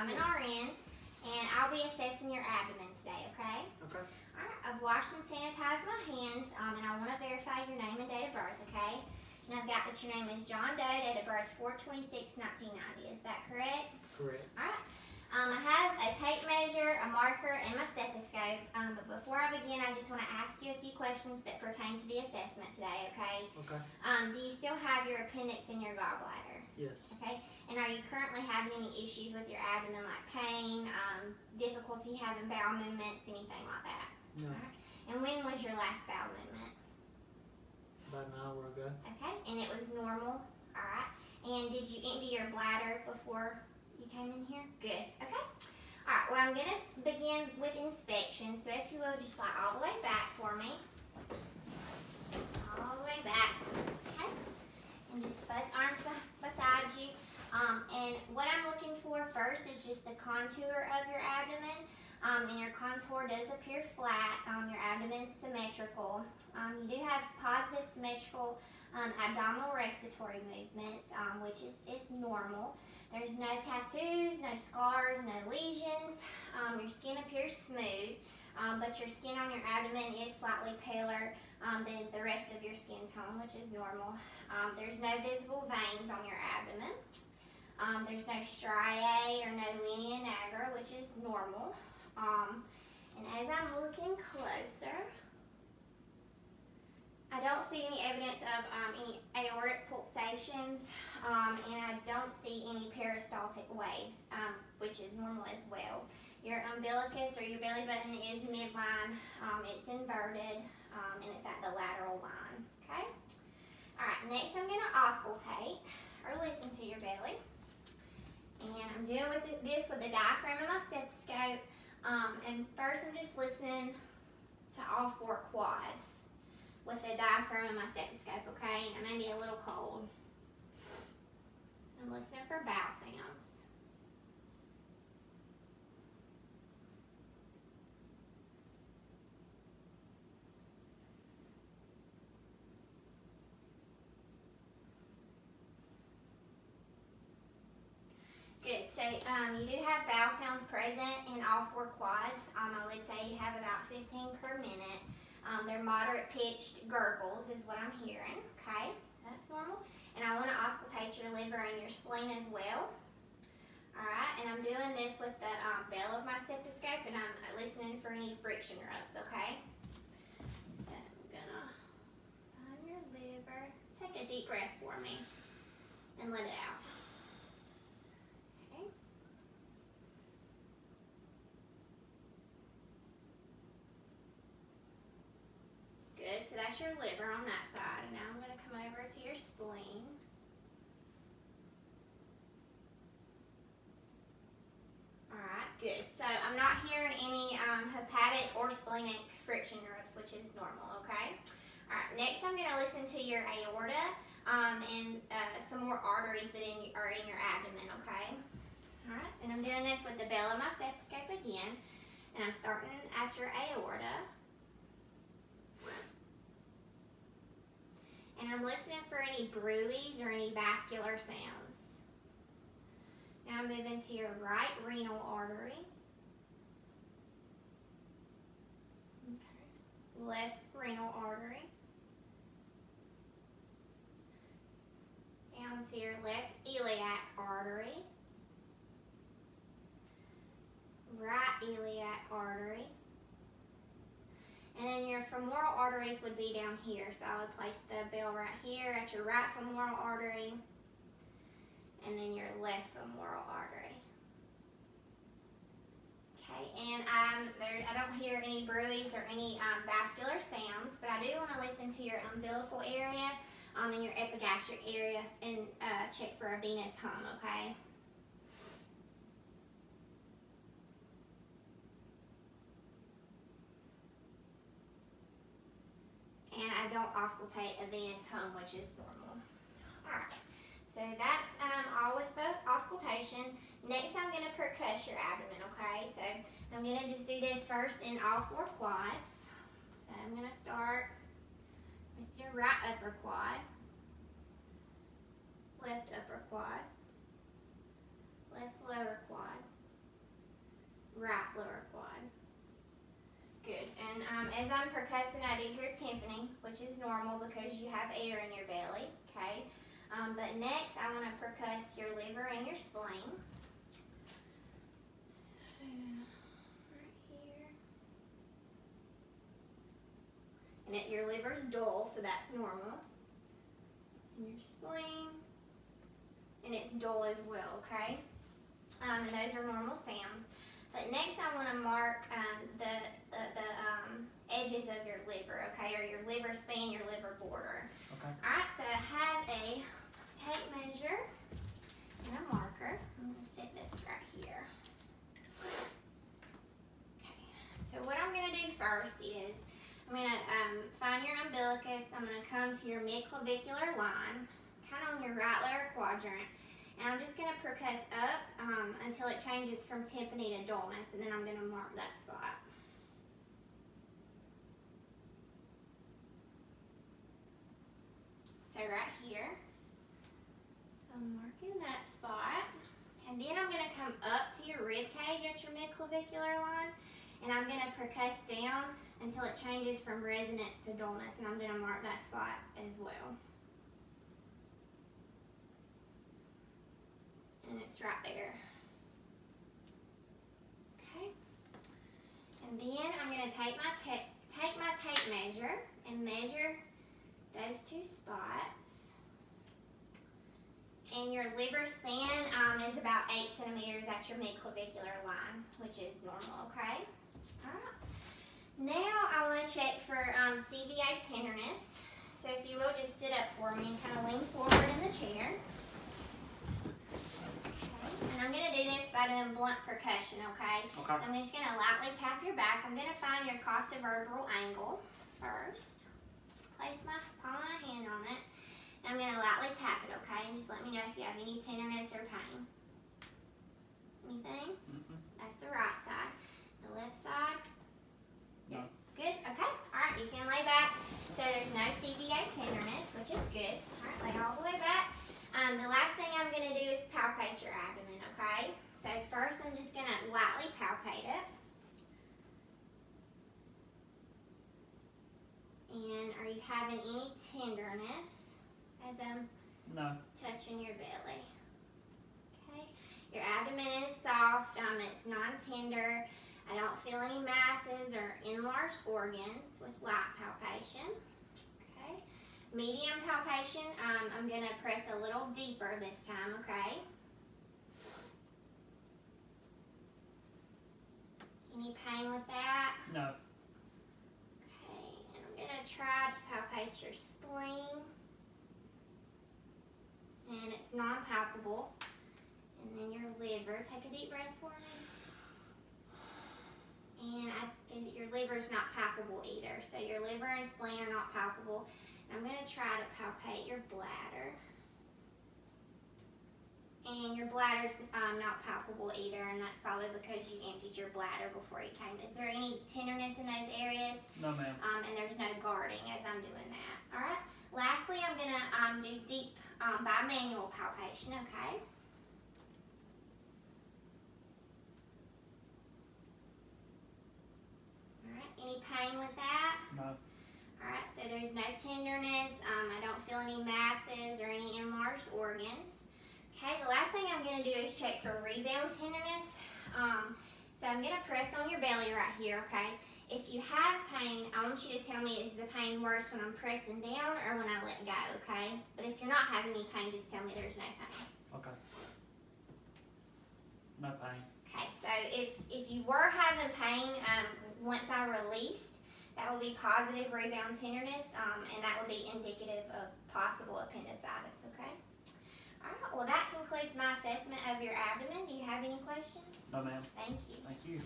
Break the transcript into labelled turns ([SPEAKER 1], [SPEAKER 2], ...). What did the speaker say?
[SPEAKER 1] I'm an RN, and I'll be assessing your abdomen today, okay?
[SPEAKER 2] Okay.
[SPEAKER 1] Alright, I've washed and sanitized my hands, and I want to verify your name and date of birth, okay? And I've got that your name is John Doe, date of birth 4/26/1990. Is that correct?
[SPEAKER 2] Correct.
[SPEAKER 1] Alright. I have a tape measure, a marker, and my stethoscope. But before I begin, I just want to ask you a few questions that pertain to the assessment today, okay?
[SPEAKER 2] Okay.
[SPEAKER 1] Do you still have your appendix and your gallbladder?
[SPEAKER 2] Yes.
[SPEAKER 1] Okay. And are you currently having any issues with your abdomen, like pain, difficulty having bowel movements, anything like that?
[SPEAKER 2] No.
[SPEAKER 1] Alright. And when was your last bowel movement?
[SPEAKER 2] About an hour ago.
[SPEAKER 1] Okay. And it was normal? Alright. And did you empty your bladder before you came in here? Good. Okay. Alright, well, I'm going to begin with inspection. So if you will, just slide all the way back for me. All the way back. Okay. And just both arms beside you. And what I'm looking for first is just the contour of your abdomen. And your contour does appear flat. Your abdomen is symmetrical. You do have positive symmetrical abdominal respiratory movements, which is normal. There's no tattoos, no scars, no lesions. Your skin appears smooth, but your skin on your abdomen is slightly paler than the rest of your skin tone, which is normal. There's no visible veins on your abdomen. There's no striae or no linea nigra, which is normal. And as I'm looking closer, I don't see any evidence of any aortic pulsations, and I don't see any peristaltic waves, which is normal as well. Your umbilicus or your belly button is midline, it's inverted, and it's at the lateral line, okay? All right, next I'm gonna auscultate, or listen to your belly. And I'm doing this with the diaphragm and my stethoscope, and first I'm just listening to all 4 quads with the diaphragm and my stethoscope, okay? And I may be a little cold. I'm listening for bowel sounds. Good, so you do have bowel sounds present in all 4 quads. I would say you have about 15 per minute. They're moderate pitched gurgles is what I'm hearing, okay? So that's normal. And I want to auscultate your liver and your spleen as well. All right, and I'm doing this with the bell of my stethoscope, and I'm listening for any friction rubs, okay? So I'm gonna find your liver. Take a deep breath for me and let it out. Good, so that's your liver on that side. And now I'm going to come over to your spleen. Alright, good. So I'm not hearing any hepatic or splenic friction rubs, which is normal, okay? Alright, next I'm going to listen to your aorta and some more arteries that are in your abdomen, okay? Alright, and I'm doing this with the bell of my stethoscope again. And I'm starting at your aorta. And I'm listening for any bruits or any vascular sounds. Now I'm moving to your right renal artery. Okay. Left renal artery. Down to your left iliac artery. Right iliac artery. And then your femoral arteries would be down here. So I would place the bell right here at your right femoral artery and then your left femoral artery. Okay, and I don't hear any bruits or any vascular sounds, but I do want to listen to your umbilical area and your epigastric area and check for a venous hum, okay? And I don't auscultate a venous hum, which is normal. Alright, so that's all with the auscultation. Next, I'm going to percuss your abdomen, okay? So I'm going to just do this first in all 4 quads. So I'm going to start with your right upper quad, left upper quad, left lower quad, As I'm percussing, I do hear timpani, which is normal because you have air in your belly, okay? But next, I want to percuss your liver and your spleen. So, right here. And your liver's dull, so that's normal. And your spleen, and it's dull as well, okay? And those are normal sounds. But next I want to mark the edges of your liver, okay, or your liver span, your liver border.
[SPEAKER 2] Okay.
[SPEAKER 1] Alright, so I have a tape measure and a marker. I'm going to set this right here. Okay, so what I'm going to do first is I'm going to find your umbilicus. I'm going to come to your midclavicular line, kind of on your right lower quadrant. And I'm just going to percuss up until it changes from timpani to dullness, and then I'm going to mark that spot. So right here, I'm marking that spot. And then I'm going to come up to your rib cage at your midclavicular line, and I'm going to percuss down until it changes from resonance to dullness, and I'm going to mark that spot as well. And it's right there. Okay. And then I'm going to take my tape measure and measure those two spots. And your liver span is about 8 centimeters at your midclavicular line, which is normal, okay? All right. Now I want to check for CVA tenderness. So if you will, just sit up for me and kind of lean forward in the chair. And I'm going to do this by doing blunt percussion, okay?
[SPEAKER 2] Okay.
[SPEAKER 1] So I'm just going to lightly tap your back. I'm going to find your costovertebral angle first. Place my palm of my hand on it. And I'm going to lightly tap it, okay? And just let me know if you have any tenderness or pain. Anything?
[SPEAKER 2] Mm-hmm.
[SPEAKER 1] That's the right side. The left side?
[SPEAKER 2] No.
[SPEAKER 1] Good? Okay. All right, you can lay back. So there's no CVA tenderness, which is good. All right, lay all the way back. The last thing I'm going to do is palpate your abdomen, okay? So first I'm just going to lightly palpate it. And are you having any tenderness as I'm touching your belly? Okay. Your abdomen is soft. It's non-tender. I don't feel any masses or enlarged organs with light palpation. Medium palpation, I'm going to press a little deeper this time, okay? Any pain with that?
[SPEAKER 2] No.
[SPEAKER 1] Okay, and I'm going to try to palpate your spleen. And it's non-palpable. And then your liver. Take a deep breath for me. And your liver's not palpable either. So your liver and spleen are not palpable. I'm going to try to palpate your bladder. And your bladder's not palpable either, and that's probably because you emptied your bladder before you came. Is there any tenderness in those areas?
[SPEAKER 2] No, ma'am.
[SPEAKER 1] And there's no guarding as I'm doing that. All right. Lastly, I'm going to do deep bimanual palpation, okay? All right. Any pain with that?
[SPEAKER 2] No.
[SPEAKER 1] Alright, so there's no tenderness, I don't feel any masses or any enlarged organs. Okay, the last thing I'm going to do is check for rebound tenderness. So I'm going to press on your belly right here, okay? If you have pain, I want you to tell me, is the pain worse when I'm pressing down or when I let go, okay? But if you're not having any pain, just tell me there's no pain.
[SPEAKER 2] Okay. No pain.
[SPEAKER 1] Okay, so if you were having pain once I released, that will be positive rebound tenderness, and that will be indicative of possible appendicitis, okay? All right, well, that concludes my assessment of your abdomen. Do you have any questions?
[SPEAKER 2] No, ma'am.
[SPEAKER 1] Thank you.
[SPEAKER 2] Thank you.